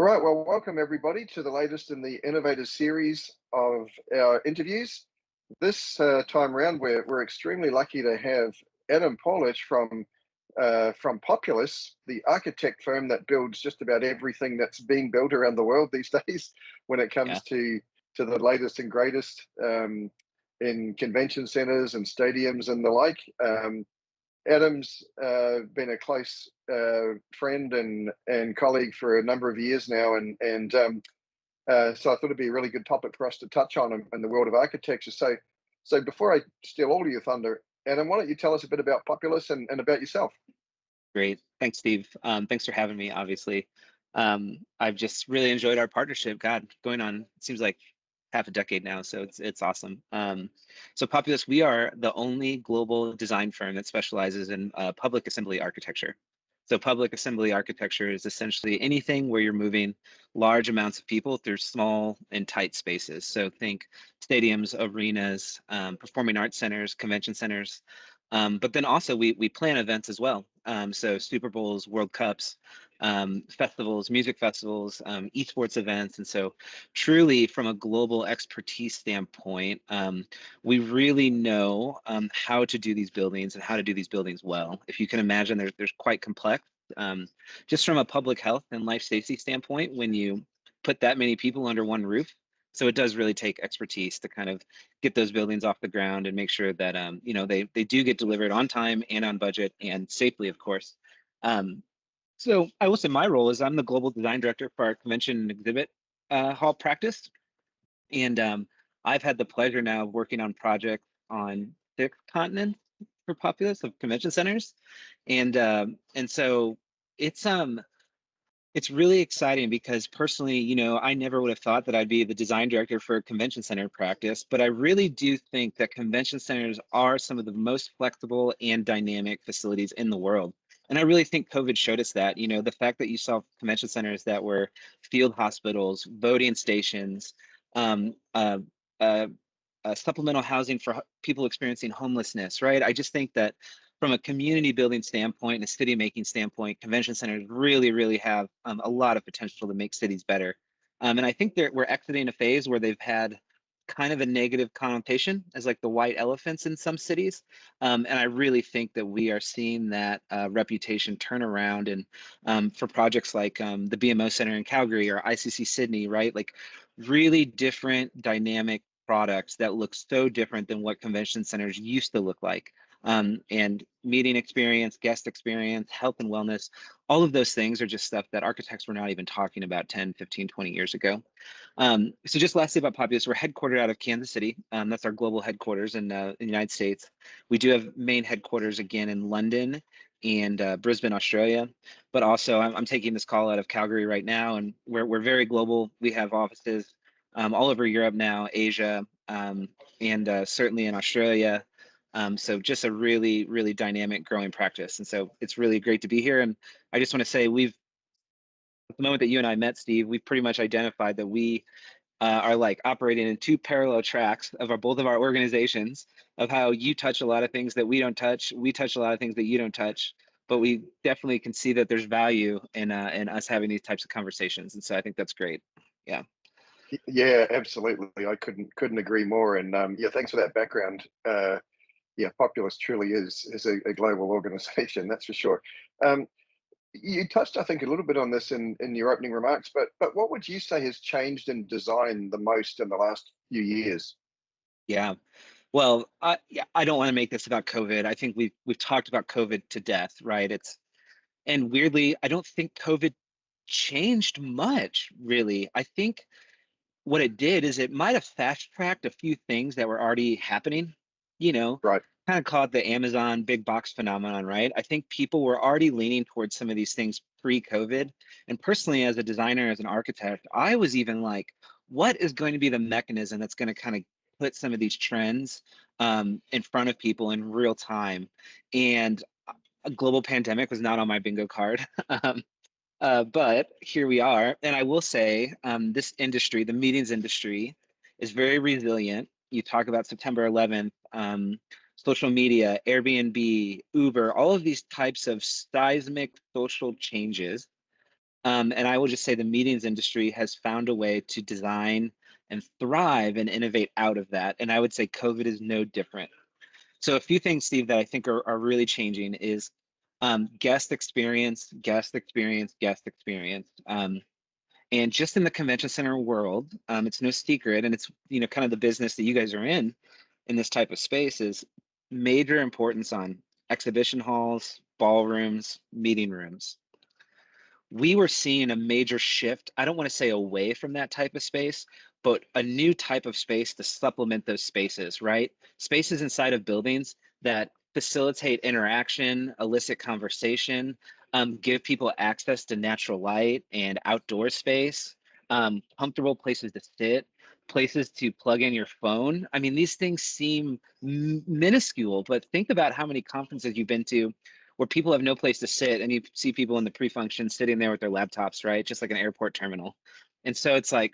All right, well, welcome everybody to the latest in the Innovators series of our interviews. This time round, we're extremely lucky to have Adam Polish from Populous, the architect firm that builds just about everything that's being built around the world these days when it Yeah. comes to the latest and greatest in convention centers and stadiums and the like. Adam's been a close friend and colleague for a number of years now, and so I thought it'd be a really good topic for us to touch on in the world of architecture. So before I steal all of your thunder, Adam, why don't you tell us a bit about Populous and about yourself? Great. Thanks, Steve. Thanks for having me, obviously. I've just really enjoyed our partnership. God, going on, it seems like half a decade now, so it's awesome. So Populous, we are the only global design firm that specializes in public assembly architecture. So public assembly architecture is essentially anything where you're moving large amounts of people through small and tight spaces. So think stadiums, arenas, performing arts centers, convention centers. But then also we plan events as well. So Super Bowls, World Cups, festivals, music festivals, esports events. And so truly from a global expertise standpoint, we really know how to do these buildings and how to do these buildings well. If you can imagine, there's quite complex. Just from a public health and life safety standpoint, when you put that many people under one roof, so it does really take expertise to kind of get those buildings off the ground and make sure that they do get delivered on time and on budget and safely, of course. Um, so I will say my role is I'm the global design director for our convention and exhibit hall practice, and I've had the pleasure now of working on projects on 6 continents for Populous of convention centers, and so it's um it's really exciting because personally, I never would have thought that I'd be the design director for a convention center practice, but I really do think that convention centers are some of the most flexible and dynamic facilities in the world. And I really think COVID showed us that, the fact that you saw convention centers that were field hospitals, voting stations, um, uh, uh, supplemental housing for people experiencing homelessness, right? I just think that from a community building standpoint and a city making standpoint, convention centers really, really have a lot of potential to make cities better. And I think we're exiting a phase where they've had kind of a negative connotation as like the white elephants in some cities. And I really think that we are seeing that reputation turn around. And for projects like the BMO Center in Calgary or ICC Sydney, right? Like really different dynamic products that look so different than what convention centers used to look like. And meeting experience, guest experience, health and wellness, all of those things are just stuff that architects were not even talking about 10, 15, 20 years ago. So just lastly about Populous, we're headquartered out of Kansas City. That's our global headquarters in the United States. We do have main headquarters again in London and Brisbane, Australia. But also I'm taking this call out of Calgary right now, and we're very global. We have offices all over Europe now, Asia, and certainly in Australia. So just a really, really dynamic growing practice. And so it's really great to be here. And I just want to say at the moment that you and I met, Steve, we've pretty much identified that we are like operating in two parallel tracks of both of our organizations, of how you touch a lot of things that we don't touch. We touch a lot of things that you don't touch, but we definitely can see that there's value in us having these types of conversations. And so I think that's great. Yeah. Yeah, absolutely. I couldn't agree more. And yeah, thanks for that background. Yeah, Populous truly is a global organization, that's for sure. Um, you touched, I think, a little bit on this in your opening remarks, but what would you say has changed in design the most in the last few years? Yeah. Well, I don't want to make this about COVID. I think we've talked about COVID to death, right? And weirdly, I don't think COVID changed much, really. I think what it did is it might have fast tracked a few things that were already happening, you know, Right. kind of called the Amazon big box phenomenon, right? I think people were already leaning towards some of these things pre-COVID. And personally, as a designer, as an architect, I was even like, what is going to be the mechanism that's going to kind of put some of these trends in front of people in real time? And a global pandemic was not on my bingo card. But here we are. And I will say, this industry, the meetings industry, is very resilient. You talk about September 11th, social media, Airbnb, Uber, all of these types of seismic social changes And I will just say the meetings industry has found a way to design and thrive and innovate out of that. And I would say COVID is no different. So a few things, Steve, that I think are really changing is guest experience, guest experience, guest experience. And just in the convention center world, it's no secret, and it's kind of the business that you guys are in this type of space is major importance on exhibition halls, ballrooms, meeting rooms. We were seeing a major shift. I don't want to say away from that type of space, but a new type of space to supplement those spaces, right? Spaces inside of buildings that facilitate interaction, elicit conversation, give people access to natural light and outdoor space, comfortable places to sit, places to plug in your phone. I mean, these things seem minuscule, but think about how many conferences you've been to where people have no place to sit and you see people in the pre-function sitting there with their laptops, right? Just like an airport terminal. And so it's like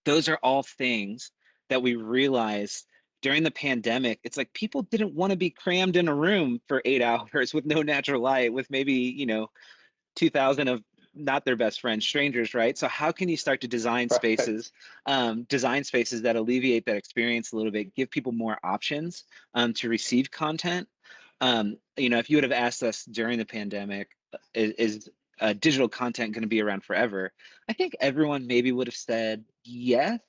those are all things that we realized during the pandemic. It's like people didn't want to be crammed in a room for 8 hours with no natural light, with maybe, 2000 of not their best friends, strangers, right? So how can you start to Right. design spaces that alleviate that experience a little bit, give people more options to receive content? If you would have asked us during the pandemic, is digital content going to be around forever? I think everyone maybe would have said yes,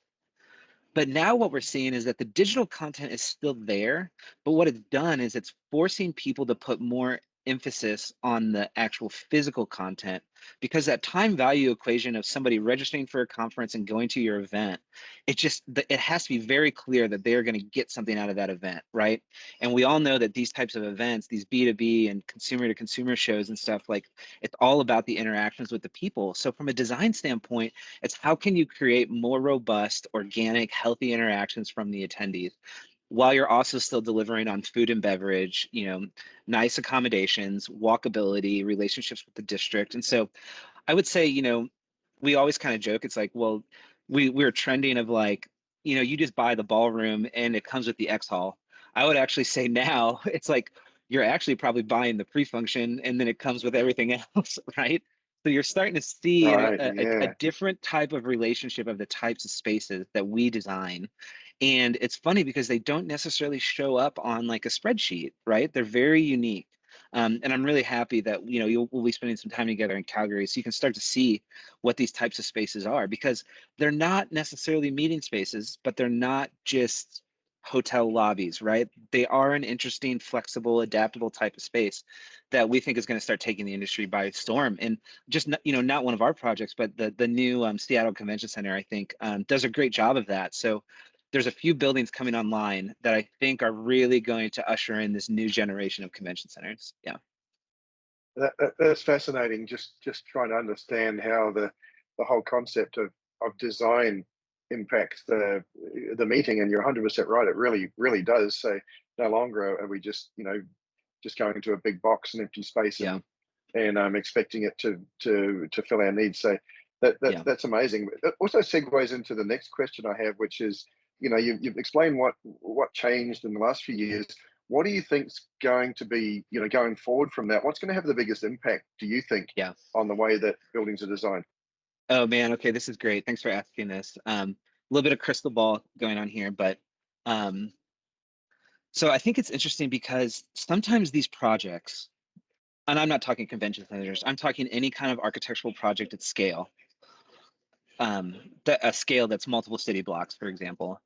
but now what we're seeing is that the digital content is still there, but what it's done is it's forcing people to put more emphasis on the actual physical content, because that time value equation of somebody registering for a conference and going to your event, it has to be very clear that they're going to get something out of that event, right? And we all know that these types of events, these B2B and consumer to consumer shows and stuff, like it's all about the interactions with the people. So from a design standpoint, it's how can you create more robust, organic, healthy interactions from the attendees while you're also still delivering on food and beverage, nice accommodations, walkability, relationships with the district. And so I would say, we always kind of joke. It's like, well, we're trending of like, you just buy the ballroom and it comes with the X hall. I would actually say now it's like you're actually probably buying the pre-function and then it comes with everything else, right? So you're starting to see Right. a Yeah. different type of relationship of the types of spaces that we design. And it's funny because they don't necessarily show up on like a spreadsheet, right? They're very unique. And I'm really happy that we'll be spending some time together in Calgary, so you can start to see what these types of spaces are, because they're not necessarily meeting spaces, but they're not just hotel lobbies, right? They are an interesting, flexible, adaptable type of space that we think is going to start taking the industry by storm. And just not one of our projects, but the new Seattle Convention Center, I think, does a great job of that. So there's a few buildings coming online that I think are really going to usher in this new generation of convention centers. Yeah. That's fascinating. Just trying to understand how the whole concept of design impacts the meeting. And you're 100% right. It really does. So no longer are we just going into a big box, an empty space, Yeah. and expecting it to fill our needs. So Yeah. that's amazing. It also segues into the next question I have, which is, you've explained what changed in the last few years. What do you think's going to be, going forward from that? What's going to have the biggest impact, do you think, Yeah. on the way that buildings are designed? Oh man. Okay. This is great. Thanks for asking this. A little bit of crystal ball going on here, but um, so I think it's interesting because sometimes these projects, and I'm not talking convention centers, I'm talking any kind of architectural project at scale, a scale that's multiple city blocks, for example.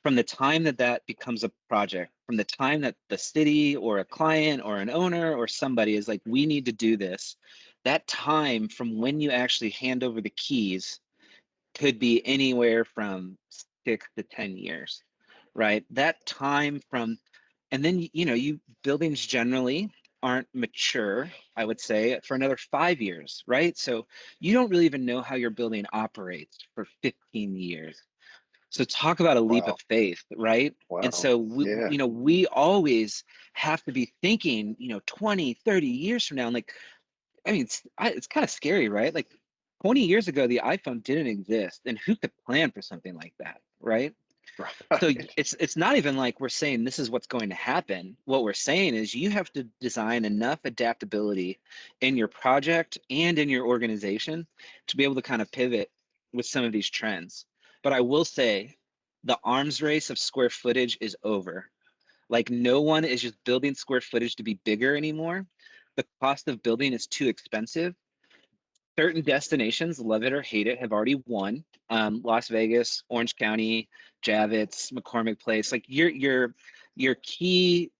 From the time that that becomes a project, from the time that the city or a client or an owner or somebody is like, we need to do this, that time from when you actually hand over the keys could be anywhere from 6 to 10 years, right? That time from, and then, you buildings generally aren't mature, I would say, for another 5 years, right? So you don't really even know how your building operates for 15 years. So talk about a leap of Wow. faith, right? And Wow. so Yeah. we always have to be thinking, 20, 30 years from now. And like, I mean, it's kind of scary, right? Like 20 years ago, the iPhone didn't exist, and who could plan for something like that, right? So Right. it's not even like we're saying this is what's going to happen. What we're saying is you have to design enough adaptability in your project and in your organization to be able to kind of pivot with some of these trends. But I will say the arms race of square footage is over. Like no one is just building square footage to be bigger anymore. The cost of building is too expensive. Certain destinations, love it or hate it, have already won. Las Vegas, Orange County, Javits, McCormick Place, like your key,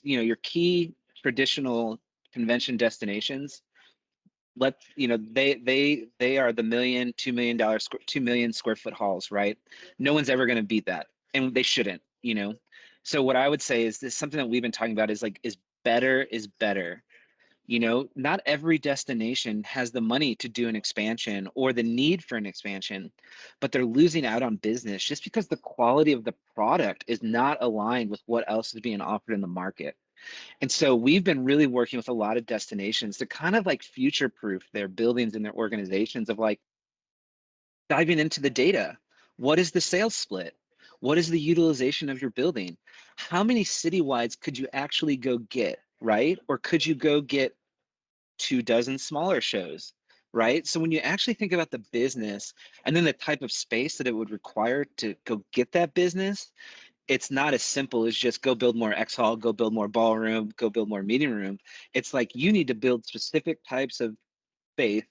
your key traditional convention destinations. They are the million, $2 million, 2 million square foot halls, right? No one's ever going to beat that, and they shouldn't. So what I would say is this something that we've been talking about is better is better. Not every destination has the money to do an expansion or the need for an expansion, but they're losing out on business just because the quality of the product is not aligned with what else is being offered in the market. And so we've been really working with a lot of destinations to kind of like future proof their buildings and their organizations of like diving into the data. What is the sales split? What is the utilization of your building? How many citywides could you actually go get, right? Or could you go get 2 dozen smaller shows, right? So when you actually think about the business and then the type of space that it would require to go get that business, it's not as simple as just go build more X hall, go build more ballroom, go build more meeting room. It's like you need to build specific types of faith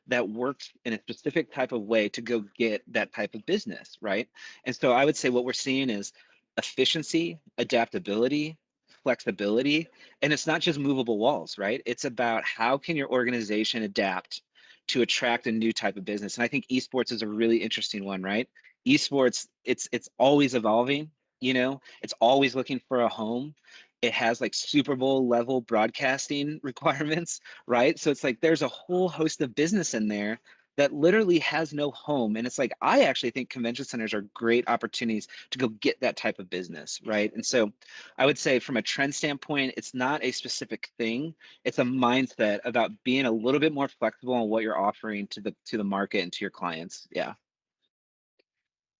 that works in a specific type of way to go get that type of business, right? And so I would say what we're seeing is efficiency, adaptability, flexibility, and it's not just movable walls, right? It's about how can your organization adapt to attract a new type of business. And I think esports is a really interesting one, right? Esports, it's always evolving, it's always looking for a home. It has like Super Bowl level broadcasting requirements, right? So it's like there's a whole host of business in there that literally has no home. And it's like, I actually think convention centers are great opportunities to go get that type of business, right? And so I would say from a trend standpoint, it's not a specific thing. It's a mindset about being a little bit more flexible on what you're offering to the market and to your clients. Yeah.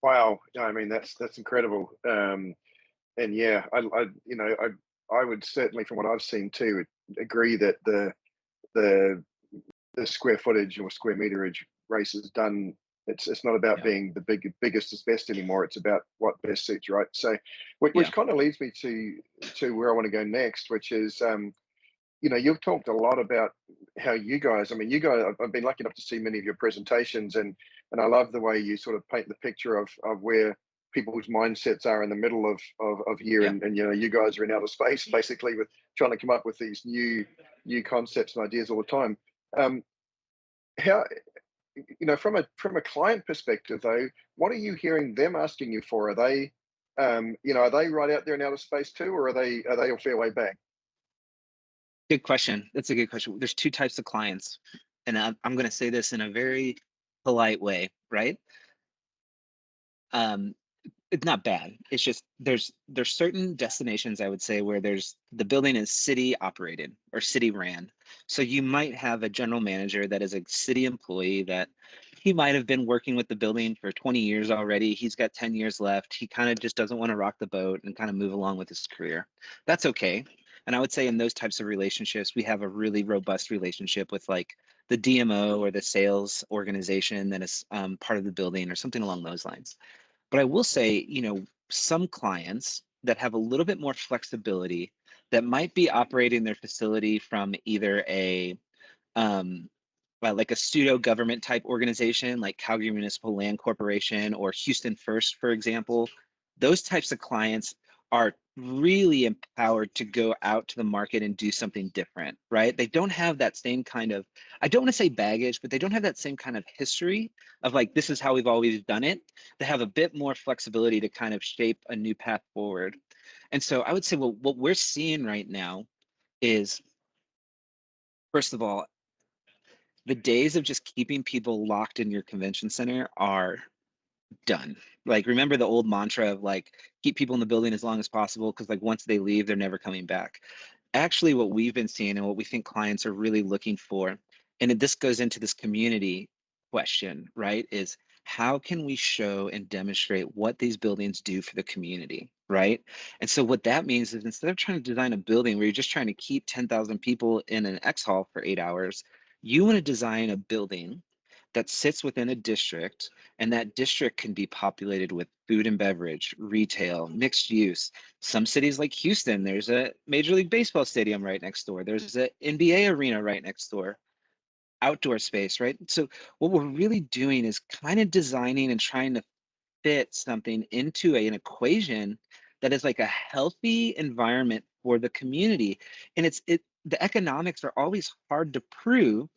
Wow. I mean, that's incredible. And yeah, I would certainly, from what I've seen too, agree that the the square footage or square meterage race is done. It's not about Yeah. being the biggest is best anymore. It's about what best suits, right? So, which Yeah. kind of leads me to where I want to go next, which is you've talked a lot about how you guys. I mean, you guys. I've been lucky enough to see many of your presentations, and I love the way you sort of paint the picture of where people's mindsets are in the middle of here, Yeah. and you guys are in outer space basically with trying to come up with these new concepts and ideas all the time. Um, how from a client perspective though, what are you hearing them asking you for? Are they are they right out there in outer space too, or are they a fair way back? Good question. That's a good question. There's two types of clients, and I'm going to say this in a very polite way, right? Um, it's not bad. It's just there's certain destinations I would say where there's the building is city operated or city ran. So you might have a general manager that is a city employee that he might have been working with the building for 20 years already. He's got 10 years left. He kind of just doesn't want to rock the boat and kind of move along with his career. That's okay. And I would say in those types of relationships, we have a really robust relationship with like the DMO or the sales organization that is part of the building or something along those lines. But I will say, some clients that have a little bit more flexibility that might be operating their facility from either um, like a pseudo government type organization like Calgary Municipal Land Corporation or Houston First, for example, those types of clients are really empowered to go out to the market and do something different, right? They don't have that same kind of, I don't want to say baggage, but they don't have that same kind of history of like, this is how we've always done it. They have a bit more flexibility to kind of shape a new path forward. And so I would say, well, what we're seeing right now is, first of all, the days of just keeping people locked in your convention center are done. Like, remember the old mantra of like, keep people in the building as long as possible because like once they leave, they're never coming back. Actually, what we've been seeing and what we think clients are really looking for, and this goes into this community question, right? Is how can we show and demonstrate what these buildings do for the community, right? And so what that means is instead of trying to design a building where you're just trying to keep 10,000 people in an X hall for 8 hours, you want to design a building that sits within a district, and that district can be populated with food and beverage, retail, mixed use. Some cities like Houston, there's a Major League Baseball stadium right next door. There's an NBA arena right next door, outdoor space, right? So what we're really doing is kind of designing and trying to fit something into an equation that is like a healthy environment for the community. And the economics are always hard to prove,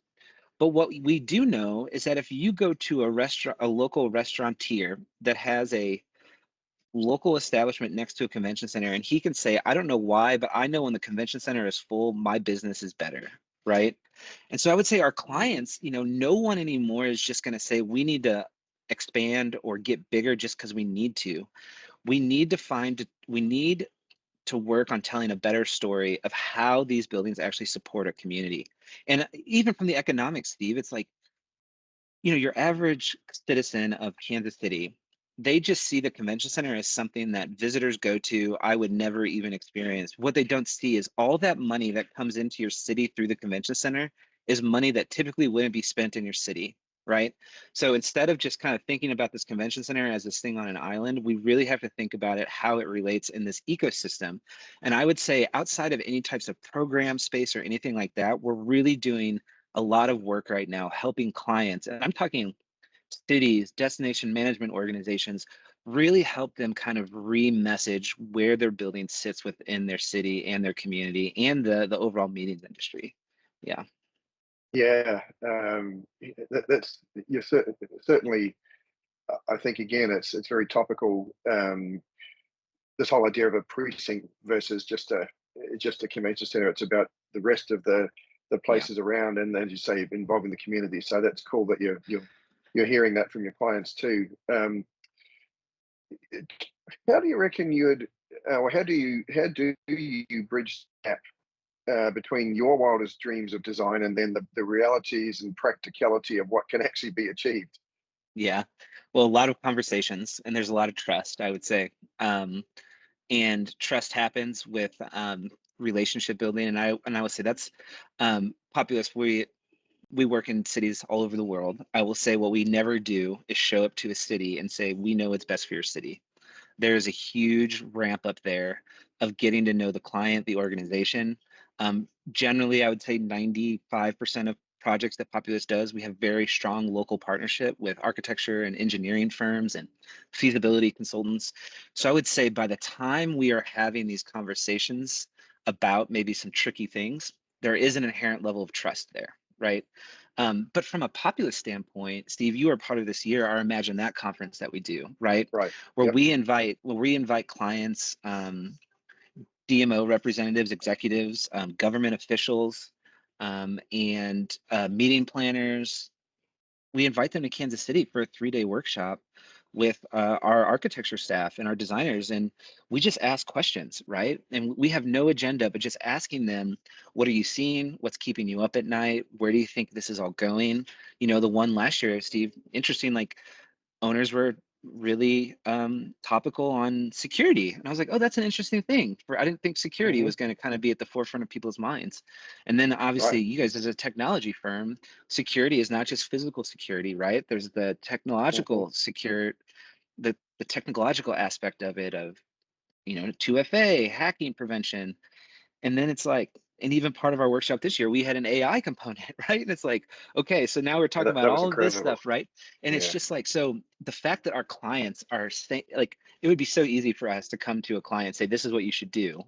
but what we do know is that if you go to a restaurant, a local restaurateur that has a local establishment next to a convention center, and he can say, I don't know why, but I know when the convention center is full, my business is better, right? And so I would say our clients, no one anymore is just going to say we need to expand or get bigger just because we need to. We need to work on telling a better story of how these buildings actually support a community. And even from the economics, Steve, it's like, your average citizen of Kansas City, they just see the convention center as something that visitors go to. I would never even experience. What they don't see is all that money that comes into your city through the convention center is money that typically wouldn't be spent in your city, right? So instead of just kind of thinking about this convention center as this thing on an island, we really have to think about it how it relates in this ecosystem. And I would say outside of any types of program space or anything like that, we're really doing a lot of work right now helping clients, and I'm talking cities, destination management organizations, really help them kind of re-message where their building sits within their city and their community and the overall meetings industry. Yeah. Yeah, that's you're certainly. I think again, it's very topical. This whole idea of a precinct versus just a convention center. It's about the rest of the Yeah. places around, and as you say, involving the community. So that's cool that you're hearing that from your clients too. How do you reckon or how do you bridge that between your wildest dreams of design and then the realities and practicality of what can actually be achieved? Yeah. Well, a lot of conversations and there's a lot of trust, I would say. And trust happens with relationship building. And I would say that's Populous. We work in cities all over the world. I will say what we never do is show up to a city and say, we know what's best for your city. There's a huge ramp up there of getting to know the client, the organization. Generally, I would say 95% of projects that Populous does, we have very strong local partnership with architecture and engineering firms and feasibility consultants. So I would say by the time we are having these conversations about maybe some tricky things, there is an inherent level of trust there, right? But from a Populous standpoint, Steve, you are part of this year, our Imagine That conference that we do, right? Right. where Yep. we invite where we invite clients, DMO representatives, executives, government officials, and meeting planners. We invite them to Kansas City for a 3-day workshop with our architecture staff and our designers, and we just ask questions, right? And we have no agenda, but just asking them, what are you seeing? What's keeping you up at night? Where do you think this is all going? The one last year, Steve, interesting, like owners were really topical on security, and I was like, oh, that's an interesting thing. I didn't think security Hmm. was going to kind of be at the forefront of people's minds. And then obviously Right. you guys as a technology firm, security is not just physical security, right? There's the Hmm. technological secure the technological aspect of it, of 2FA hacking prevention. And then it's like, and even part of our workshop this year, we had an AI component, right? And it's like, okay, so now we're Yeah, talking that, about that was all of this incredible. stuff, right? And it's Yeah. just like, so the fact that our clients are saying, like, it would be so easy for us to come to a client and say, this is what you should do.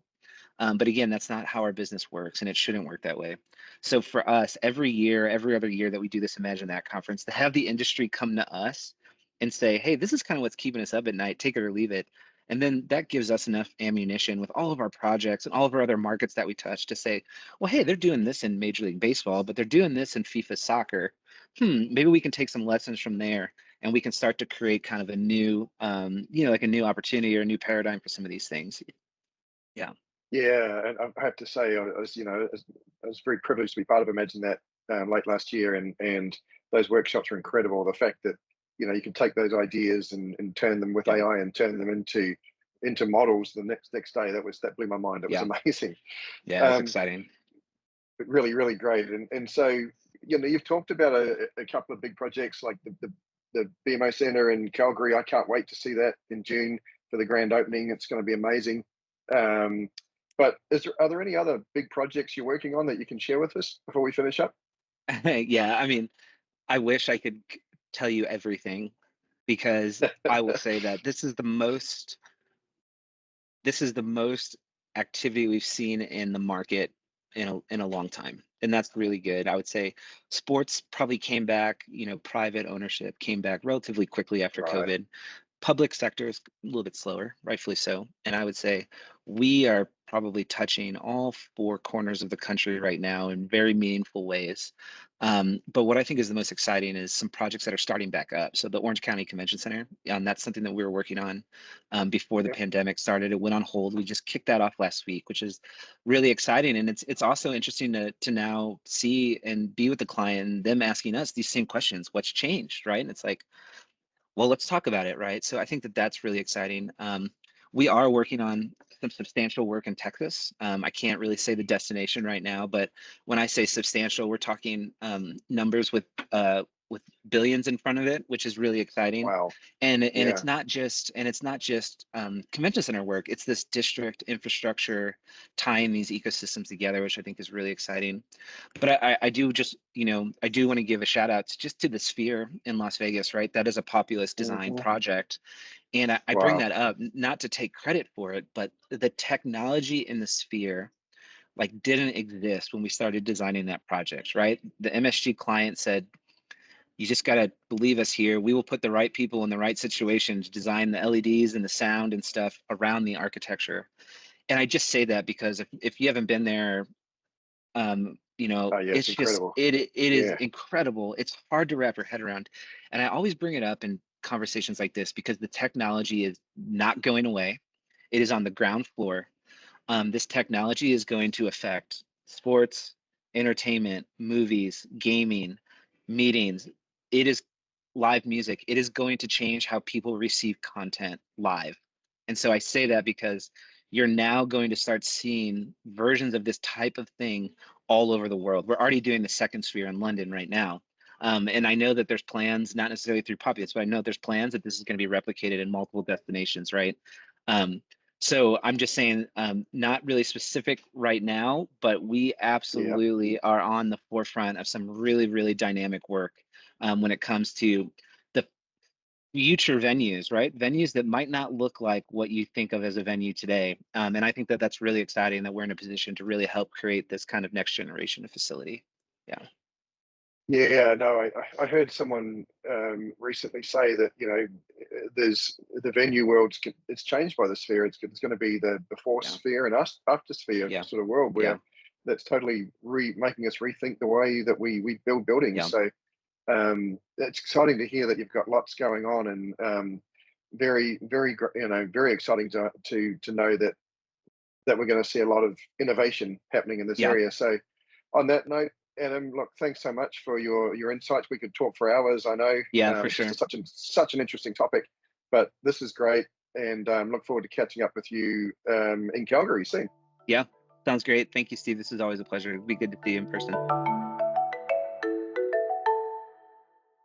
But again, that's not how our business works, and it shouldn't work that way. So for us, every year, every other year that we do this Imagine That conference, to have the industry come to us and say, hey, this is kind of what's keeping us up at night, take it or leave it. And then that gives us enough ammunition with all of our projects and all of our other markets that we touch to say, well, hey, they're doing this in Major League Baseball, but they're doing this in FIFA soccer. Maybe we can take some lessons from there and we can start to create kind of a new, like a new opportunity or a new paradigm for some of these things. Yeah. Yeah, and I have to say, I was very privileged to be part of Imagine That late last year, and those workshops were incredible. The fact that you can take those ideas and turn them with Yeah. AI and turn them into models the next day. That blew my mind. It was Yeah. amazing. Yeah. It's Um, exciting. but really, really great. And so, you've talked about a couple of big projects like the BMO Centre in Calgary. I can't wait to see that in June for the grand opening. It's going to be amazing. Um, but are there any other big projects you're working on that you can share with us before we finish up? Yeah. I mean, I wish I could tell you everything, because I will say that this is the most activity we've seen in the market in a long time, and that's really good. I would say sports probably came back. Private ownership came back relatively quickly after Right. COVID. Public sector is a little bit slower, rightfully so. And I would say we are probably touching all four corners of the country right now in very meaningful ways. But what I think is the most exciting is some projects that are starting back up. So the Orange County Convention Center, that's something that we were working on before the Yeah. pandemic started. It went on hold. We just kicked that off last week, which is really exciting. And it's also interesting to now see and be with the client and them asking us these same questions. What's changed, right? And it's like, well, let's talk about it, right? So I think that that's really exciting. We are working on some substantial work in Texas. I can't really say the destination right now, but when I say substantial, we're talking numbers with billions in front of it, which is really exciting. Wow. And Yeah. it's not just convention center work. It's this district infrastructure tying these ecosystems together, which I think is really exciting. But I do just, I do want to give a shout out to the Sphere in Las Vegas, right? That is a Populous design Hmm. project. And I bring Wow. that up not to take credit for it, but the technology in the Sphere like didn't exist when we started designing that project, right? The MSG client said, you just got to believe us here. We will put the right people in the right situation to design the LEDs and the sound and stuff around the architecture. And I just say that because if you haven't been there, Oh, yeah, it's it's just incredible. it is Yeah. incredible. It's hard to wrap your head around. And I always bring it up in conversations like this because the technology is not going away. It is on the ground floor. This technology is going to affect sports, entertainment, movies, gaming, meetings. It is live music. It is going to change how people receive content live. And so I say that because you're now going to start seeing versions of this type of thing all over the world. We're already doing the second sphere in London right now. And I know that there's plans, not necessarily through Populous, but I know there's plans that this is going to be replicated in multiple destinations, right? Um, so I'm just saying, not really specific right now, but we Yeah. absolutely are on the forefront of some really, really dynamic work when it comes to the future venues, right? Venues that might not look like what you think of as a venue today. And I think that that's really exciting that we're in a position to really help create this kind of next generation of facility. Yeah. Yeah, no, I heard someone recently say that there's the venue world's it's changed by the sphere. It's going to be the before Yeah. sphere and us after sphere Yeah. sort of world Yeah. where that's totally making us rethink the way that we build buildings. Yeah. So it's exciting to hear that you've got lots going on and very very exciting to know that we're going to see a lot of innovation happening in this Yeah. area. So, on that note, Adam, look, thanks so much for your insights. We could talk for hours. I know Yeah, for it's just sure. such an interesting topic, but this is great, and look forward to catching up with you in Calgary soon. Yeah. Sounds great. Thank you, Steve. This is always a pleasure. It'd be good to see you in person.